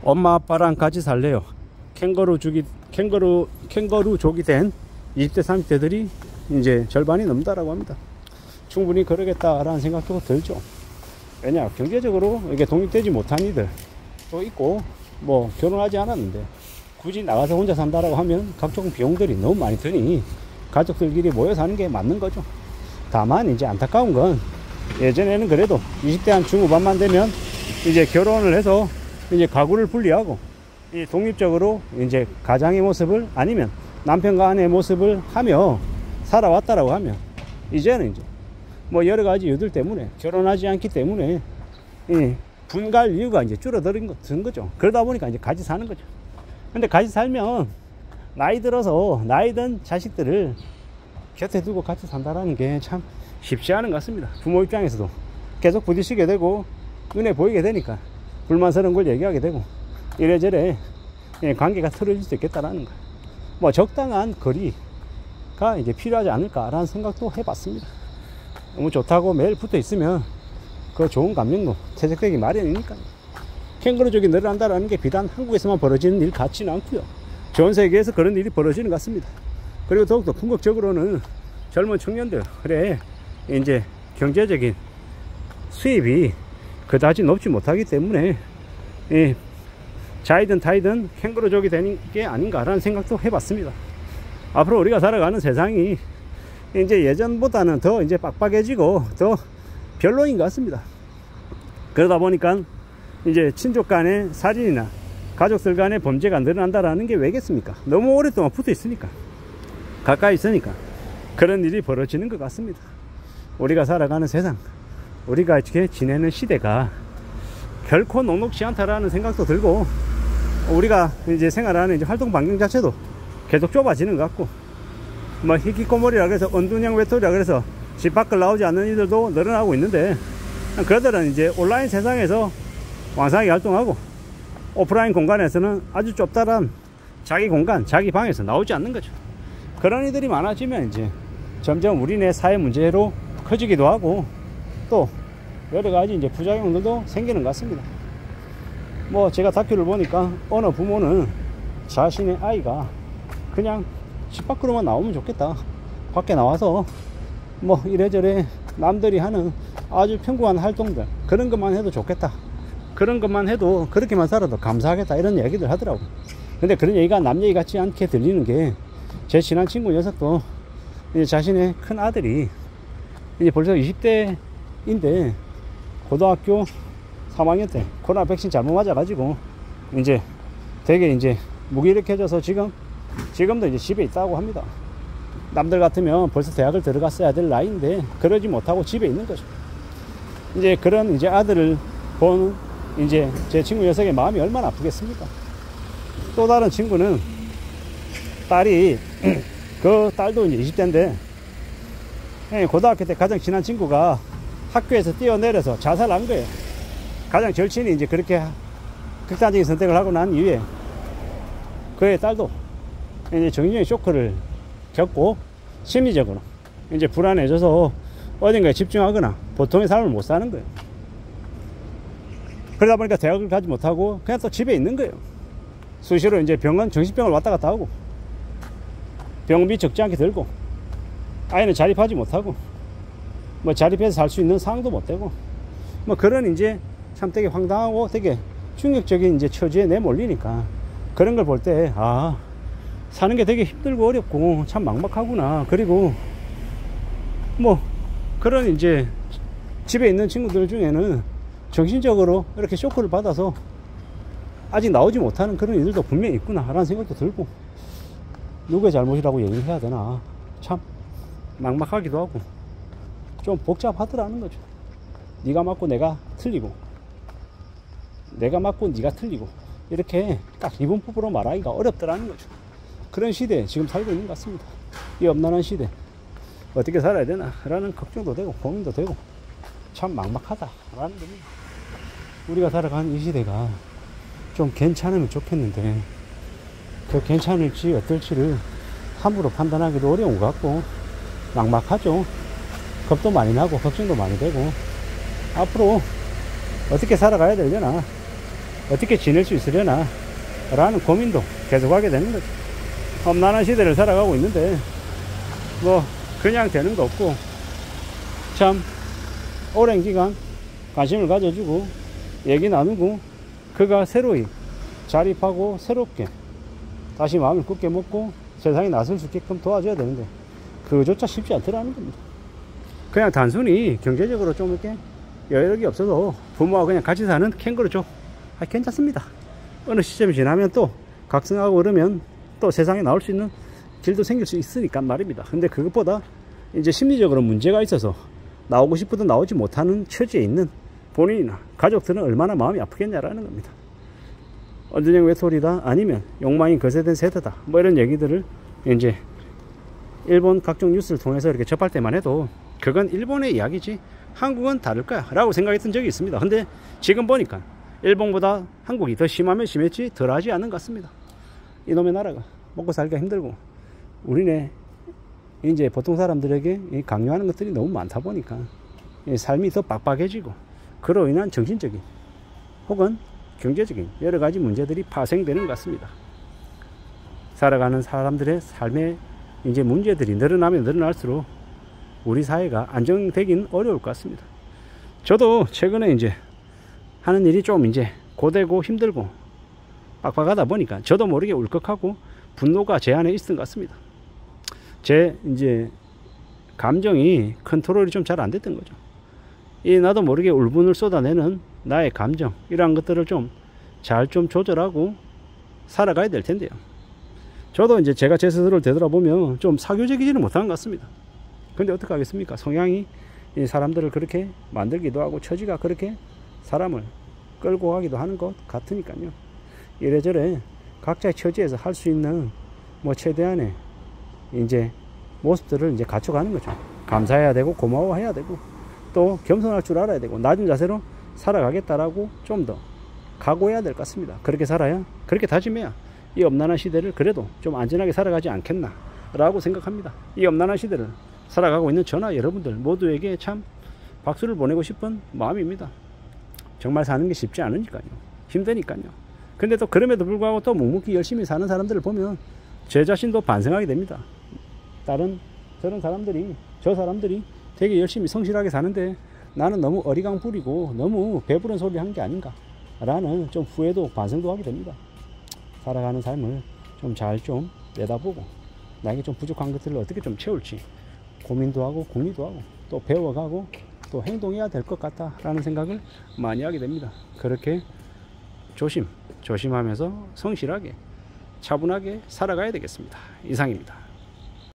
엄마 아빠랑 같이 살래요. 캥거루족이 된 20대 30대들이 이제 절반이 넘다라고 합니다. 충분히 그러겠다라는 생각도 들죠. 왜냐, 경제적으로 이게 독립되지 못한 이들도 있고, 뭐 결혼하지 않았는데 굳이 나가서 혼자 산다라고 하면 각종 비용들이 너무 많이 드니 가족들끼리 모여 사는 게 맞는 거죠. 다만 이제 안타까운 건, 예전에는 그래도 20대 한 중후반만 되면 이제 결혼을 해서 이제 가구를 분리하고 이 독립적으로 이제 가장의 모습을, 아니면 남편과 아내의 모습을 하며 살아왔다라고 하면, 이제는 이제 뭐 여러 가지 이유들 때문에, 결혼하지 않기 때문에 이 분갈 이유가 이제 줄어드는 거죠. 그러다 보니까 이제 같이 사는 거죠. 근데 같이 살면 나이 들어서 나이 든 자식들을 곁에 두고 같이 산다라는 게 참 쉽지 않은 것 같습니다. 부모 입장에서도 계속 부딪히게 되고 눈에 보이게 되니까 불만스러운 걸 얘기하게 되고 이래저래 관계가 틀어질 수 있겠다라는 거. 뭐 적당한 거리가 이제 필요하지 않을까라는 생각도 해봤습니다. 너무 좋다고 매일 붙어 있으면 그 좋은 감정도 퇴색되기 마련이니까. 캥거루족이 늘어난다는 게 비단 한국에서만 벌어지는 일 같지는 않고요. 전 세계에서 그런 일이 벌어지는 것 같습니다. 그리고 더욱더 궁극적으로는 젊은 청년들, 그래 이제 경제적인 수입이 그다지 높지 못하기 때문에 자이든 타이든 캥거루족이 되는 게 아닌가라는 생각도 해봤습니다. 앞으로 우리가 살아가는 세상이 이제 예전보다는 더 이제 빡빡해지고 더 별로인 것 같습니다. 그러다 보니까 이제 친족 간의 살인이나 가족들 간의 범죄가 늘어난다라는 게 왜겠습니까? 너무 오랫동안 붙어 있으니까, 가까이 있으니까 그런 일이 벌어지는 것 같습니다. 우리가 살아가는 세상, 우리가 이렇게 지내는 시대가 결코 녹록지 않다라는 생각도 들고, 우리가 이제 생활하는 이제 활동 반경 자체도 계속 좁아지는 것 같고, 뭐 히키코모리라 그래서 언둔형 외톨이라 그래서 집 밖을 나오지 않는 이들도 늘어나고 있는데, 그들은 이제 온라인 세상에서 왕성하게 활동하고 오프라인 공간에서는 아주 좁다란 자기 공간, 자기 방에서 나오지 않는 거죠. 그런 이들이 많아지면 이제 점점 우리네 사회 문제로 커지기도 하고 또 여러 가지 이제 부작용들도 생기는 것 같습니다. 뭐 제가 다큐를 보니까 어느 부모는 자신의 아이가 그냥 집 밖으로만 나오면 좋겠다, 밖에 나와서 뭐 이래저래 남들이 하는 아주 평범한 활동들, 그런 것만 해도 좋겠다, 그런 것만 해도, 그렇게만 살아도 감사하겠다, 이런 얘기들 하더라고. 근데 그런 얘기가 남 얘기 같지 않게 들리는 게, 제 친한 친구 녀석도 이제 자신의 큰 아들이 이제 벌써 20대인데 고등학교 3학년 때 코로나 백신 잘못 맞아가지고 이제 되게 이제 무기력해져서 지금도 이제 집에 있다고 합니다. 남들 같으면 벌써 대학을 들어갔어야 될 나이인데 그러지 못하고 집에 있는 거죠. 이제 그런 이제 아들을 본 이제 제 친구 녀석의 마음이 얼마나 아프겠습니까? 또 다른 친구는 딸이 그 딸도 이제 20대인데 고등학교 때 가장 친한 친구가 학교에서 뛰어내려서 자살한 거예요. 가장 절친이 이제 그렇게 극단적인 선택을 하고 난 이후에 그의 딸도 이제 정신적인 쇼크를 겪고 심리적으로 이제 불안해져서 어딘가에 집중하거나 보통의 삶을 못 사는 거예요. 그러다 보니까 대학을 가지 못하고 그냥 또 집에 있는 거예요. 수시로 이제 병원, 정신병을 왔다 갔다 하고 병원비 적지 않게 들고 아이는 자립하지 못하고 뭐 자립해서 살 수 있는 상황도 못 되고 뭐 그런 이제 참 되게 황당하고 되게 충격적인 이제 처지에 내몰리니까 그런 걸 볼 때 아, 사는 게 되게 힘들고 어렵고 참 막막하구나. 그리고 뭐 그런 이제 집에 있는 친구들 중에는 정신적으로 이렇게 쇼크를 받아서 아직 나오지 못하는 그런 이들도 분명히 있구나 라는 생각도 들고, 누구의 잘못이라고 얘기를 해야 되나 참 막막하기도 하고 좀 복잡하더라는 거죠. 네가 맞고 내가 틀리고, 내가 맞고 네가 틀리고, 이렇게 딱 이분법으로 말하기가 어렵더라는 거죠. 그런 시대에 지금 살고 있는 것 같습니다. 이 엄난한 시대 어떻게 살아야 되나 라는 걱정도 되고 고민도 되고 참 막막하다 라는 겁니다. 우리가 살아가는 이 시대가 좀 괜찮으면 좋겠는데 그 괜찮을지 어떨지를 함부로 판단하기도 어려운 것 같고 막막하죠. 겁도 많이 나고 걱정도 많이 되고 앞으로 어떻게 살아가야 되려나 어떻게 지낼 수 있으려나 라는 고민도 계속 하게 되는 거죠. 험난한 시대를 살아가고 있는데 뭐 그냥 되는 거 없고 참 오랜 기간 관심을 가져주고 얘기 나누고 그가 새로이 자립하고 새롭게 다시 마음을 굳게 먹고 세상에 나설 수 있게끔 도와줘야 되는데 그조차 쉽지 않더라는 겁니다. 그냥 단순히 경제적으로 좀 이렇게 여력이 없어도 부모와 그냥 같이 사는 캥거루족 괜찮습니다. 어느 시점이 지나면 또 각성하고 그러면 또 세상에 나올 수 있는 길도 생길 수 있으니까 말입니다. 근데 그것보다 이제 심리적으로 문제가 있어서 나오고 싶어도 나오지 못하는 처지에 있는 본인이나 가족들은 얼마나 마음이 아프겠냐라는 겁니다. 언제적 외톨이다 아니면 욕망이 거세된 세대다 뭐 이런 얘기들을 이제 일본 각종 뉴스를 통해서 이렇게 접할 때만 해도 그건 일본의 이야기지 한국은 다를 거야 라고 생각했던 적이 있습니다. 근데 지금 보니까 일본보다 한국이 더 심하면 심했지 덜하지 않은 것 같습니다. 이놈의 나라가 먹고 살기가 힘들고 우리네 이제 보통 사람들에게 강요하는 것들이 너무 많다 보니까 삶이 더 빡빡해지고 그로 인한 정신적인 혹은 경제적인 여러 가지 문제들이 파생되는 것 같습니다. 살아가는 사람들의 삶의 이제 문제들이 늘어나면 늘어날수록 우리 사회가 안정되긴 어려울 것 같습니다. 저도 최근에 이제 하는 일이 좀 이제 고되고 힘들고 빡빡하다 보니까 저도 모르게 울컥하고 분노가 제 안에 있었던 것 같습니다. 제 이제 감정이 컨트롤이 좀 잘 안 됐던 거죠. 이 나도 모르게 울분을 쏟아내는 나의 감정 이러한 것들을 좀 잘 좀 조절하고 살아가야 될 텐데요. 저도 이제 제가 제 스스로를 되돌아보면 좀 사교적이지는 못한 것 같습니다. 근데 어떻게 하겠습니까? 성향이 이 사람들을 그렇게 만들기도 하고 처지가 그렇게 사람을 끌고 가기도 하는 것 같으니까요. 이래저래 각자의 처지에서 할 수 있는 뭐 최대한의 이제 모습들을 이제 갖춰가는 거죠. 감사해야 되고 고마워해야 되고 또 겸손할 줄 알아야 되고 낮은 자세로 살아가겠다라고 좀 더 각오해야 될 것 같습니다. 그렇게 살아야 그렇게 다짐해야 이 엄난한 시대를 그래도 좀 안전하게 살아가지 않겠나 라고 생각합니다. 이 엄난한 시대를 살아가고 있는 저나 여러분들 모두에게 참 박수를 보내고 싶은 마음입니다. 정말 사는 게 쉽지 않으니까요. 힘드니까요. 근데 또 그럼에도 불구하고 또 묵묵히 열심히 사는 사람들을 보면 제 자신도 반성하게 됩니다. 저런 사람들이 저 사람들이 되게 열심히 성실하게 사는데 나는 너무 어리광 부리고 너무 배부른 소리 한 게 아닌가 라는 좀 후회도 반성도 하게 됩니다. 살아가는 삶을 좀 잘 좀 내다보고 나에게 좀 부족한 것들을 어떻게 좀 채울지 고민도 하고 궁리도 하고 또 배워가고 또 행동해야 될 것 같다 라는 생각을 많이 하게 됩니다. 그렇게 조심하면서 성실하게 차분하게 살아가야 되겠습니다. 이상입니다.